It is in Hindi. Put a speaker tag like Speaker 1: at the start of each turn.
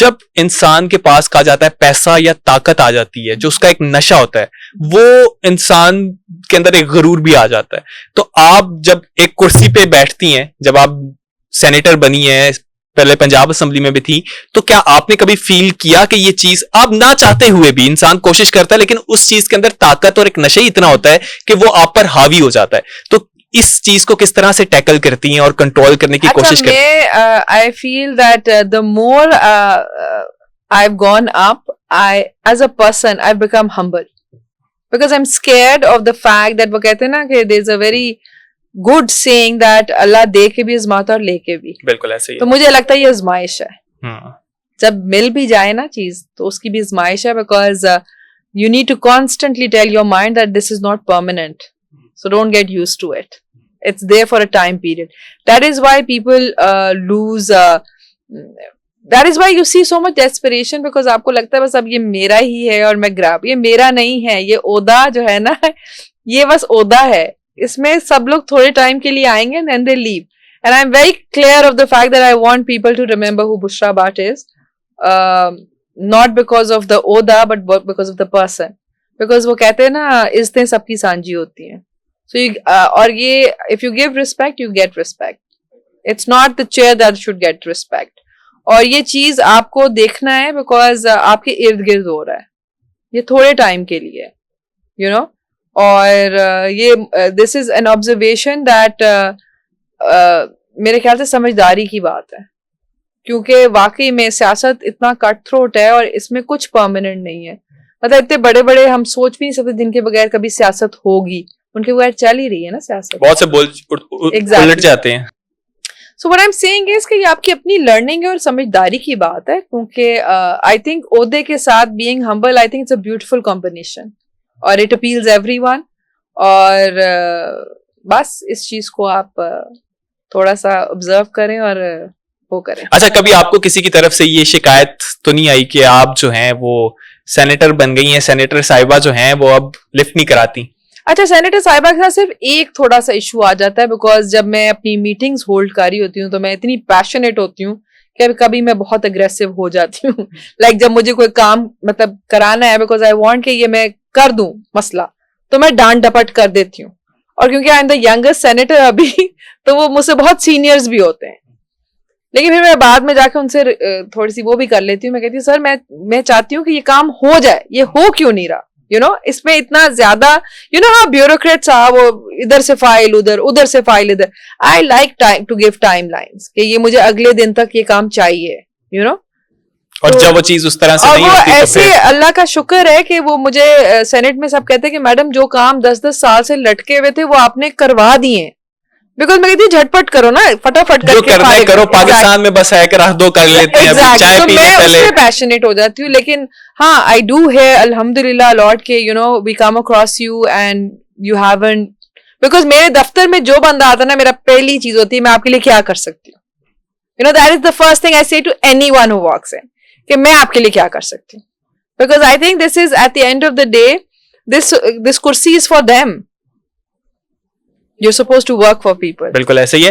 Speaker 1: जब इंसान के पास कहा जाता है पैसा या ताकत आ जाती है, जो उसका एक नशा होता है, वो इंसान के अंदर एक गरूर भी आ जाता है। तो आप जब एक कुर्सी पे बैठती हैं, जब आप सेनेटर बनी है, पहले पंजाब असेंबली में भी थी, तो क्या आपने कभी फील किया कि ये चीज आप ना चाहते हुए भी, इंसान कोशिश करता है लेकिन उस चीज के अंदर ताकत और एक नशा ही इतना होता है कि वो आप पर हावी हो जाता है, तो इस चीज को किस तरह से टैकल करती हैं और कंट्रोल करने की कोशिश करती हैं?
Speaker 2: I feel that the more I have gone up, I as a person I become humble, because I am scared of the fact that, वो कहते हैं ना कि there is a very good saying that Allah दे के भी आजमाता और लेके भी।
Speaker 1: बिल्कुल ऐसे ही।
Speaker 2: तो मुझे लगता है ये आजमाइश है। जब मिल भी जाए ना चीज, तो उसकी भी आजमाइश है, because you need to constantly tell your mind that this is not permanent, so don't get used to it. It's there for a time period. That is why people lose that is why you see so much desperation, because आपको लगता है बस अब ये मेरा ही है और मैं ग्रैब, ये मेरा नहीं है, ये ओदा जो है ना, ये बस ओदा है, इसमें सब लोग थोड़े टाइम के लिए आएंगे and then they leave. And I'm very clear of the fact that I want people to remember who Bushra Bhatt is, not because of the oda but because of the person, because वो कहते हैं ना, इज्जतें सबकी सांझी होती हैं। So you, और ये if you give respect you get respect. It's not the chair that should get respect. और ये चीज आपको देखना है because आपके इर्द गिर्द हो रहा है, ये थोड़े टाइम के लिए, you know. और ये this is an observation that मेरे ख्याल से समझदारी की बात है, क्योंकि वाकई में सियासत इतना कट थ्रोट है और इसमें कुछ परमानेंट नहीं है। मतलब इतने बड़े बड़े हम सोच भी नहीं सकते जिनके बगैर कभी सियासत होगी, उनके बगैर चल ही रही है ना सियासत।
Speaker 1: बहुत से बोल उलट जाते हैं।
Speaker 2: So what I'm saying is कि ये आपकी अपनी लर्निंग और समझदारी की बात है, क्योंकि I think ओहदे के साथ being humble, I think it's a beautiful combination और it appeals everyone। और बस इस चीज को आप थोड़ा सा ऑब्जर्व करें और वो करें।
Speaker 1: अच्छा, कभी आपको किसी की तरफ से ये शिकायत तो नहीं आई कि आप जो हैं वो सेनेटर बन गई हैं, सेनेटर साहिबा जो हैं वो अब लिफ्ट नहीं कराती?
Speaker 2: अच्छा, सेनेटर साहिबा के साथ सिर्फ एक थोड़ा सा इशू आ जाता है, बिकॉज जब मैं अपनी मीटिंग्स होल्ड कर रही होती हूँ तो मैं इतनी पैशनेट होती हूँ कि कभी मैं बहुत अग्रेसिव हो जाती हूँ। लाइक जब मुझे कोई काम मतलब कराना है, बिकॉज आई वांट कि ये मैं कर दूं मसला, तो मैं डांट डपट कर देती हूँ। और क्योंकि I am the youngest senator अभी, तो वो मुझसे बहुत सीनियर्स भी होते हैं, लेकिन फिर मैं बाद में जाके उनसे थोड़ी सी वो भी कर लेती हूँ। मैं कहती हूँ सर मैं चाहती हूँ कि ये काम हो जाए, ये हो क्यों नहीं रहा, यू नो, इसमें इतना ज्यादा, यू नो, हाँ ब्यूरोक्रेट्स साहब वो इधर से फाइल उधर, उधर से फाइल इधर। I like time to give timelines कि ये मुझे अगले दिन तक ये काम चाहिए, यू नो।
Speaker 1: और जब वो चीज उस तरह से नहीं होती,
Speaker 2: ऐसे अल्लाह का शुक्र है कि वो मुझे सेनेट में सब कहते हैं कि मैडम जो काम 10-10 साल से लटके हुए थे वो आपने करवा दिए, बिकॉज मैं कहती हूँ झटपट करो ना, फटाफट
Speaker 1: जो करना है करो, पाकिस्तान में बस है कि रख दो, कर लेते हैं, चाय
Speaker 2: तो
Speaker 1: पीने
Speaker 2: मैं
Speaker 1: पहले
Speaker 2: उससे पैशनेट हो जाती हूँ। लेकिन हाँ, आई डू है अल्हम्दुलिल्लाह लॉर्ड के, you know, we come across you and you haven't, because मेरे दफ्तर में जो बंदा आता है ना, मेरा पहली चीज होती है मैं आपके लिए क्या कर सकती हूँ, you know, that is the first thing I say to anyone who walks in, कि मैं आपके लिए क्या कर सकती हूँ, because I think this is at the end of the day, this कुर्सी is for them, you're supposed to work for people।
Speaker 1: बिल्कुल ऐसे ही है।